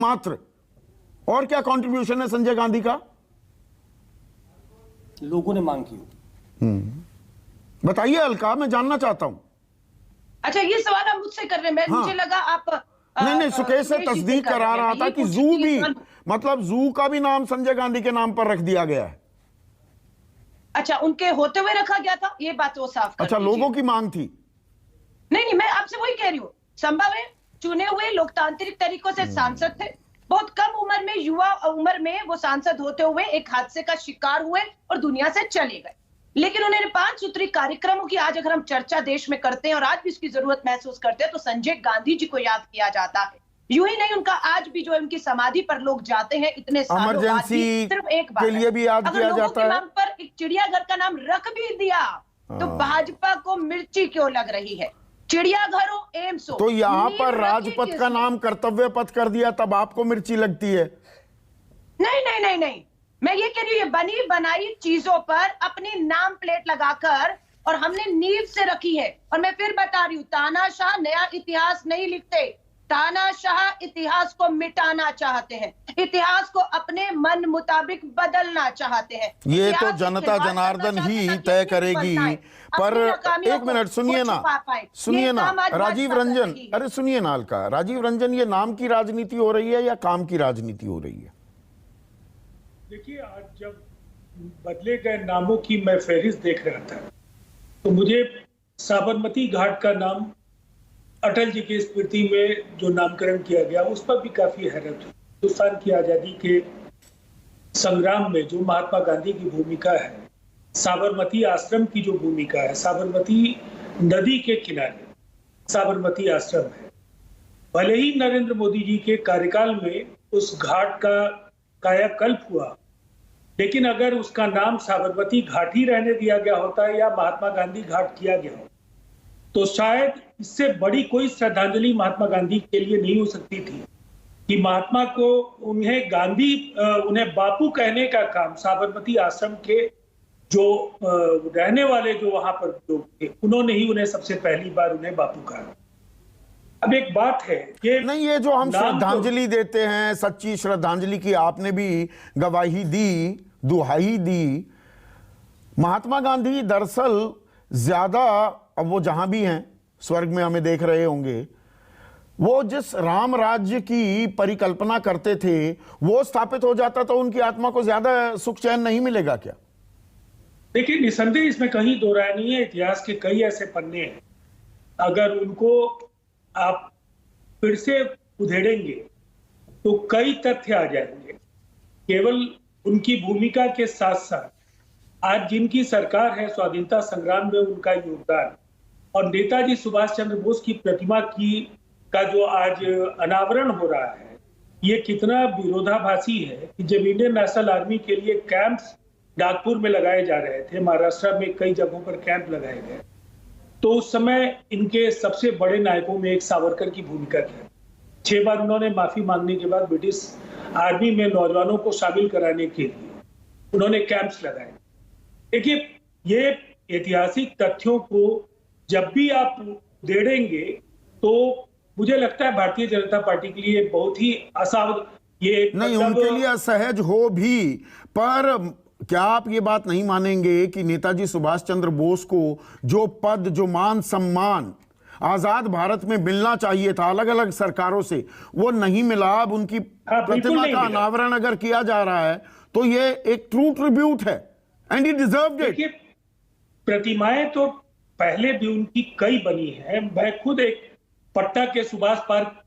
मात्र। और क्या कंट्रीब्यूशन है संजय गांधी का? लोगों ने मांग की। बताइए अलका, मैं जानना चाहता हूं। अच्छा, ये सवाल आप मुझसे कर रहे हैं? हाँ। मुझे लगा आप नहीं, सुकेश से तस्दीक करा रहा था कि जू भी, मतलब जू का भी नाम संजय गांधी के नाम पर रख दिया गया है। अच्छा, उनके होते हुए रखा गया था, ये बात वो साफ कर अच्छा, दीजिए। लोगों की मांग थी? नहीं, मैं आपसे वही कह रही हूँ। संभव है, चुने हुए लोकतांत्रिक तरीकों से सांसद थे, बहुत कम उम्र में, युवा उम्र में वो सांसद होते हुए एक हादसे का शिकार हुए और दुनिया से चले गए। लेकिन उन्होंने 5 सूत्री कार्यक्रमों की आज अगर हम चर्चा देश में करते हैं और आज भी इसकी जरूरत महसूस करते हैं, तो संजय गांधी जी को याद किया जाता है। यूं ही नहीं, उनका आज भी जो उनकी समाधि पर लोग जाते हैं इतने सालों बाद भी, इमरजेंसी सिर्फ एक बात के लिए भी याद किया जाता है। नाम पर एक चिड़ियाघर का नाम रख भी दिया तो भाजपा को मिर्ची क्यों लग रही है? चिड़ियाघर हो, एम्स हो, तो यहां पर राजपथ का नाम कर्तव्य पथ कर दिया, तब आपको मिर्ची लगती है? नहीं, मैं ये कह रही हूँ, ये बनी बनाई चीजों पर अपनी नाम प्लेट लगाकर, और हमने नींव से रखी है। और मैं फिर बता रही हूँ, तानाशाह नया इतिहास नहीं लिखते, तानाशाह इतिहास को मिटाना चाहते हैं, इतिहास को अपने मन मुताबिक बदलना चाहते हैं। ये तो जनता जनार्दन ही तय करेगी। पर एक मिनट सुनिए ना राजीव रंजन, अरे सुनिए ना अलका, राजीव रंजन, ये नाम की राजनीति हो रही है या काम की राजनीति हो रही है? देखिए, आज जब बदले गए नामों की मैं फहरिस्त देख रहा था तो मुझे साबरमती घाट का नाम अटल जी की स्मृति में जो नामकरण किया गया उस पर भी काफी हैरत हुई। हिंदुस्तान की आजादी के संग्राम में जो महात्मा गांधी की भूमिका है, साबरमती आश्रम की जो भूमिका है, साबरमती नदी के किनारे साबरमती आश्रम है। भले ही नरेंद्र मोदी जी के कार्यकाल में उस घाट का कायाकल्प हुआ, लेकिन अगर उसका नाम साबरमती घाट ही रहने दिया गया होता या महात्मा गांधी घाट किया गया हो, तो शायद इससे बड़ी कोई श्रद्धांजलि महात्मा गांधी के लिए नहीं हो सकती थी कि महात्मा को, उन्हें बापू कहने का काम साबरमती आश्रम के जो रहने वाले जो वहां पर लोग थे, उन्होंने ही उन्हें सबसे पहली बार उन्हें बापू कहा। अब एक बात है, ये जो हम श्रद्धांजलि देते हैं, सच्ची श्रद्धांजलि की आपने भी गवाही दी, दुहाई दी। महात्मा गांधी दरअसल ज्यादा, अब वो जहां भी हैं, स्वर्ग में हमें देख रहे होंगे, वो जिस राम राज्य की परिकल्पना करते थे वो स्थापित हो जाता तो उनकी आत्मा को ज्यादा सुख चैन नहीं मिलेगा क्या? देखिए, निसंदेह इसमें कहीं दो राय नहीं है। इतिहास के कई ऐसे पन्ने हैं, अगर उनको आप फिर से उधेड़ेंगे तो कई तथ्य आ जाएंगे। केवल उनकी भूमिका के साथ साथ आज जिनकी सरकार है, स्वाधीनता संग्राम में उनका योगदान, और नेताजी सुभाष चंद्र बोस की प्रतिमा का जो आज अनावरण हो रहा है, ये कितना विरोधाभासी है कि जब इंडियन नेशनल आर्मी के लिए कैंप्स नागपुर में लगाए जा रहे थे, महाराष्ट्र में कई जगहों पर कैंप लगाए गए, तो उस समय इनके सबसे बड़े नायकों में एक सावरकर की भूमिका थी। 6 बार उन्होंने माफी मांगने के बाद ब्रिटिश आर्मी में नौजवानों को शामिल कराने के लिए उन्होंने कैंप्स लगाए। देखिए, ये ऐतिहासिक तथ्यों को जब भी आप उधेड़ेंगे तो मुझे लगता है भारतीय जनता पार्टी के लिए बहुत ही ये नहीं, उनके लिए असहज हो भी। पर क्या आप ये बात नहीं मानेंगे कि नेताजी सुभाष चंद्र बोस को जो पद, जो मान सम्मान आजाद भारत में मिलना चाहिए था अलग अलग सरकारों से, वो नहीं मिला? अब उनकी प्रतिमा का अनावरण अगर किया जा रहा है तो ये एक ट्रू ट्रिब्यूट है एंड ही डिजर्व्ड इट। प्रतिमाएं तो पहले भी उनकी कई बनी है। मैं खुद एक पटना के सुभाष पार्क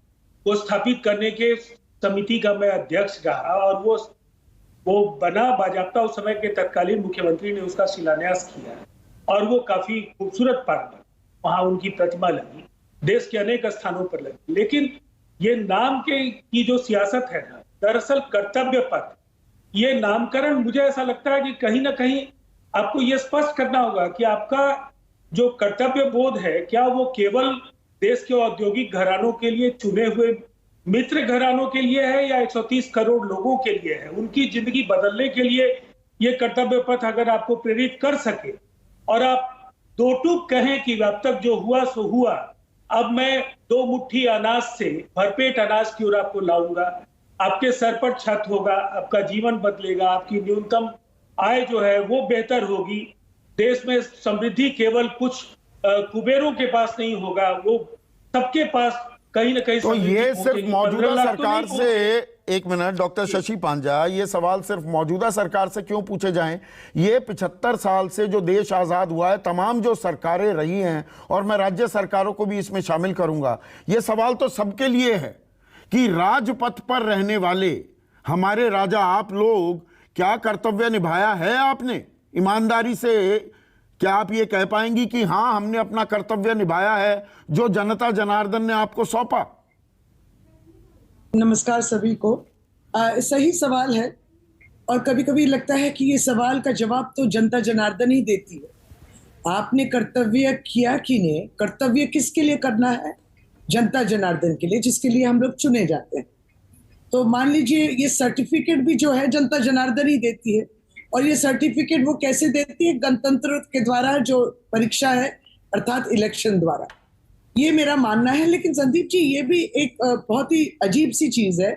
को स्थापित करने के समिति का मैं अध्यक्ष रहा, और वो बना बाजाप्ता। उस समय के तत्कालीन मुख्यमंत्री ने उसका शिलान्यास किया और वो काफी खूबसूरत पार्क बना, वहां उनकी प्रतिमा लगी, देश के अनेक स्थानों पर लगी। लेकिन ये नाम की जो सियासत है ना, दरअसल कर्तव्य पथ, ये नामकरण, मुझे ऐसा लगता है कि कहीं ना कहीं आपको ये स्पष्ट करना होगा कि आपका जो कर्तव्य बोध है, क्या वो केवल देश के औद्योगिक घरानों के लिए, चुने हुए मित्र घरानों के लिए है, या 130 करोड़ लोगों के लिए है? उनकी जिंदगी बदलने के लिए ये कर्तव्य पथ अगर आपको प्रेरित कर सके और आप दो टूक कहें कि अब तक जो हुआ सो हुआ, अब मैं 2 मुट्ठी अनाज से भरपेट अनाज की ओर आपको लाऊंगा, आपके सर पर छत होगा, आपका जीवन बदलेगा, आपकी न्यूनतम आय जो है वो बेहतर होगी। देश में समृद्धि केवल कुछ कुबेरों के पास नहीं होगा, वो सबके पास कहीं ना कहीं तो ये सिर्फ मौजूदा सरकार तो से, एक मिनट डॉक्टर शशि पांजा, ये सवाल सिर्फ मौजूदा सरकार से क्यों पूछे जाएं? ये 75 साल से जो देश आजाद हुआ है, तमाम जो सरकारें रही हैं, और मैं राज्य सरकारों को भी इसमें शामिल करूंगा, ये सवाल तो सबके लिए है कि राजपथ पर रहने वाले हमारे राजा आप लोग, क्या कर्तव्य निभाया है आपने ईमानदारी से? क्या आप ये कह पाएंगी कि हां हमने अपना कर्तव्य निभाया है जो जनता जनार्दन ने आपको सौंपा? नमस्कार सभी को। सही सवाल है, और कभी कभी लगता है कि ये सवाल का जवाब तो जनता जनार्दन ही देती है। आपने कर्तव्य किया कि नहीं? कर्तव्य किसके लिए करना है? जनता जनार्दन के लिए, जिसके लिए हम लोग चुने जाते हैं। तो मान लीजिए ये सर्टिफिकेट भी जो है जनता जनार्दन ही देती है, और ये सर्टिफिकेट वो कैसे देती है? गणतंत्र के द्वारा, जो परीक्षा है अर्थात इलेक्शन द्वारा। ये मेरा मानना है। लेकिन संदीप जी, ये भी एक बहुत ही अजीब सी चीज है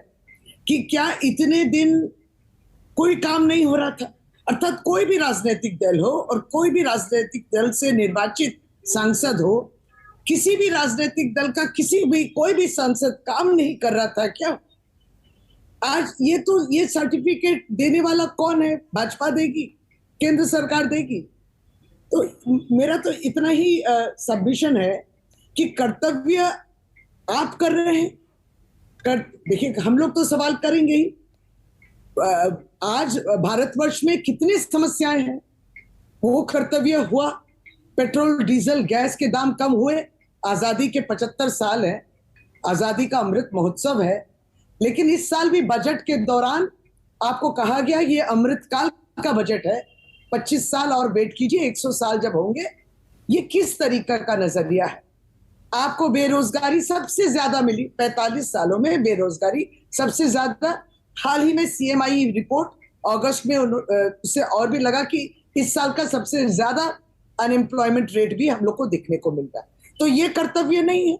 कि क्या इतने दिन कोई काम नहीं हो रहा था? अर्थात कोई भी राजनीतिक दल हो और कोई भी राजनीतिक दल से निर्वाचित सांसद हो, किसी भी राजनीतिक दल का कोई भी सांसद काम नहीं कर रहा था क्या? आज ये सर्टिफिकेट देने वाला कौन है? भाजपा देगी, केंद्र सरकार देगी। तो मेरा तो इतना ही सबमिशन है कि कर्तव्य आप कर रहे हैं। देखिए, हम लोग तो सवाल करेंगे ही। आज भारतवर्ष में कितनी समस्याएं हैं, वो कर्तव्य हुआ। पेट्रोल डीजल गैस के दाम कम हुए। आजादी के 75 साल है, आजादी का अमृत महोत्सव है। लेकिन इस साल भी बजट के दौरान आपको कहा गया ये अमृतकाल का बजट है, 25 साल और वेट कीजिए, 100 साल जब होंगे। ये किस तरीका का नजरिया है? आपको बेरोजगारी सबसे ज्यादा मिली 45 सालों में, बेरोजगारी सबसे ज्यादा। हाल ही में सीएमआई रिपोर्ट अगस्त में उससे और भी लगा कि इस साल का सबसे ज्यादा अनएम्प्लॉयमेंट रेट भी हम लोग को देखने को मिलता है। तो ये कर्तव्य नहीं है।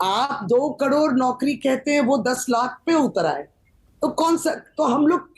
आप 2 करोड़ नौकरी कहते हैं, वो 10 लाख पे उतर आए। तो कौन सा, तो हम लोग